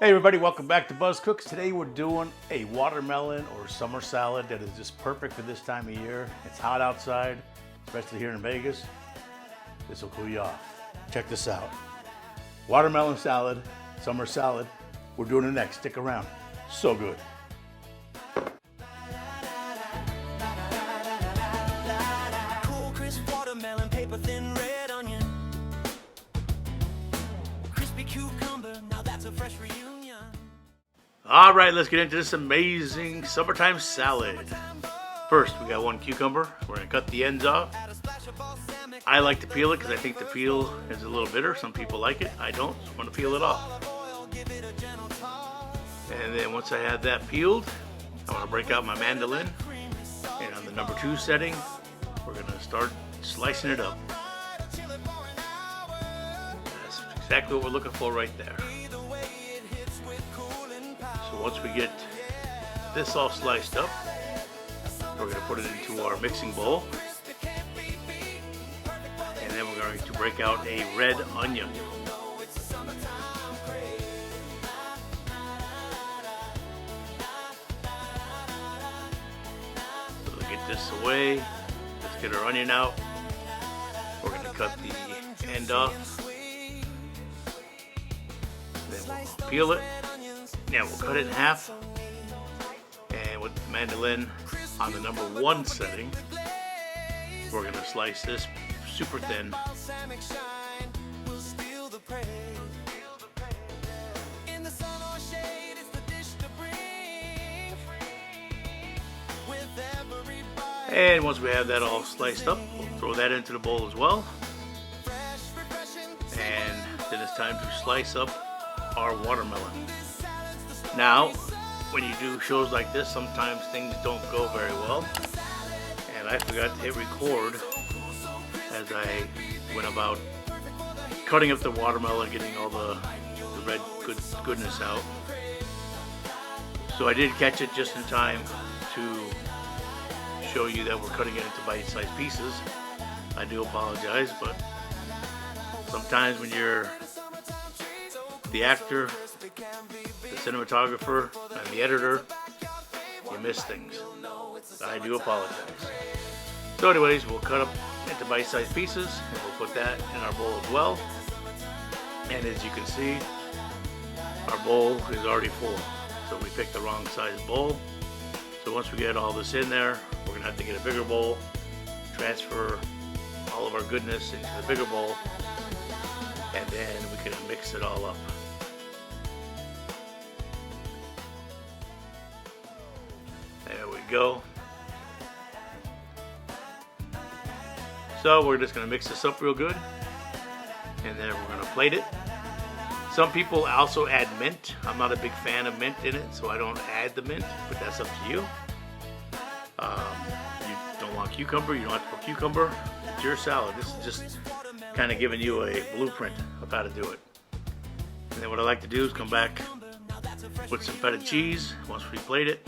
Hey everybody, welcome back to Buzz Cooks. Today we're doing a watermelon or summer salad that is just perfect for this time of year. It's hot outside, especially here in Vegas. This will cool you off. Check this out. Watermelon salad, summer salad. We're doing it next. Stick around. So good. Cool, crisp watermelon, paper thin red onion, crispy cucumber. Now that's a fresh reunion. All right, let's get into this amazing summertime salad. First, we got one cucumber. We're gonna cut the ends off. I like to peel it because I think the peel is a little bitter. Some people like it. I don't. I want to peel it off. And then once I have that peeled, I want to break out my mandolin. And on the number 2 setting, we're gonna start slicing it up. That's exactly what we're looking for right there. So once we get this all sliced up, we're going to put it into our mixing bowl. And then we're going to break out a red onion. So to get this away, let's get our onion out. We're going to cut the end off. Then we'll peel it. Yeah, we'll cut it in half, and with the mandolin on the number 1 setting, we're going to slice this super thin. And once we have that all sliced up, we'll throw that into the bowl as well. And then it's time to slice up our watermelon. Now, when you do shows like this, sometimes things don't go very well. And I forgot to hit record as I went about cutting up the watermelon, getting all the red goodness out. So I did catch it just in time to show you that we're cutting it into bite-sized pieces. I do apologize, but sometimes when you're the actor, the cinematographer, and the editor, you miss things. I do apologize. So anyways, we'll cut up into bite-sized pieces, and we'll put that in our bowl as well. And as you can see, our bowl is already full. So we picked the wrong size bowl. So once we get all this in there, we're gonna have to get a bigger bowl, transfer all of our goodness into the bigger bowl, and then we can mix it all up. There we go. So we're just going to mix this up real good, and then we're going to plate it. Some people also add mint. I'm not a big fan of mint in it, so I don't add the mint, but that's up to you. You don't want cucumber, you don't have to put cucumber. It's your salad. This is just kind of giving you a blueprint of how to do it. And then what I like to do is come back with some feta cheese once we plate it.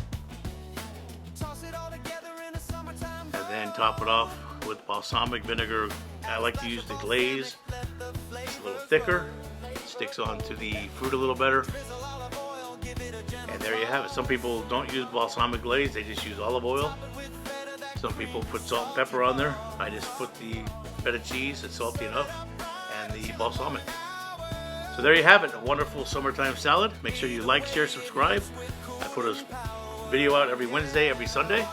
And then top it off with balsamic vinegar. I like to use the glaze. It's a little thicker. It sticks onto the fruit a little better. And there you have it. Some people don't use balsamic glaze. They just use olive oil. Some people put salt and pepper on there. I just put the feta cheese. It's salty enough. And the balsamic. So there you have it. A wonderful summertime salad. Make sure you like, share, subscribe. I put a video out every Wednesday, every Sunday.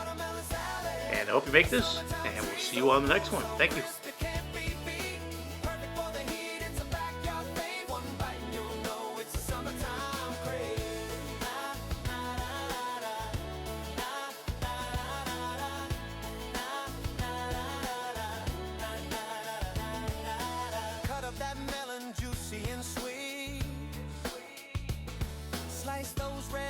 And I hope you make this, and we'll see you on the next one. Thank you. Cut up that melon, juicy and sweet. Slice those red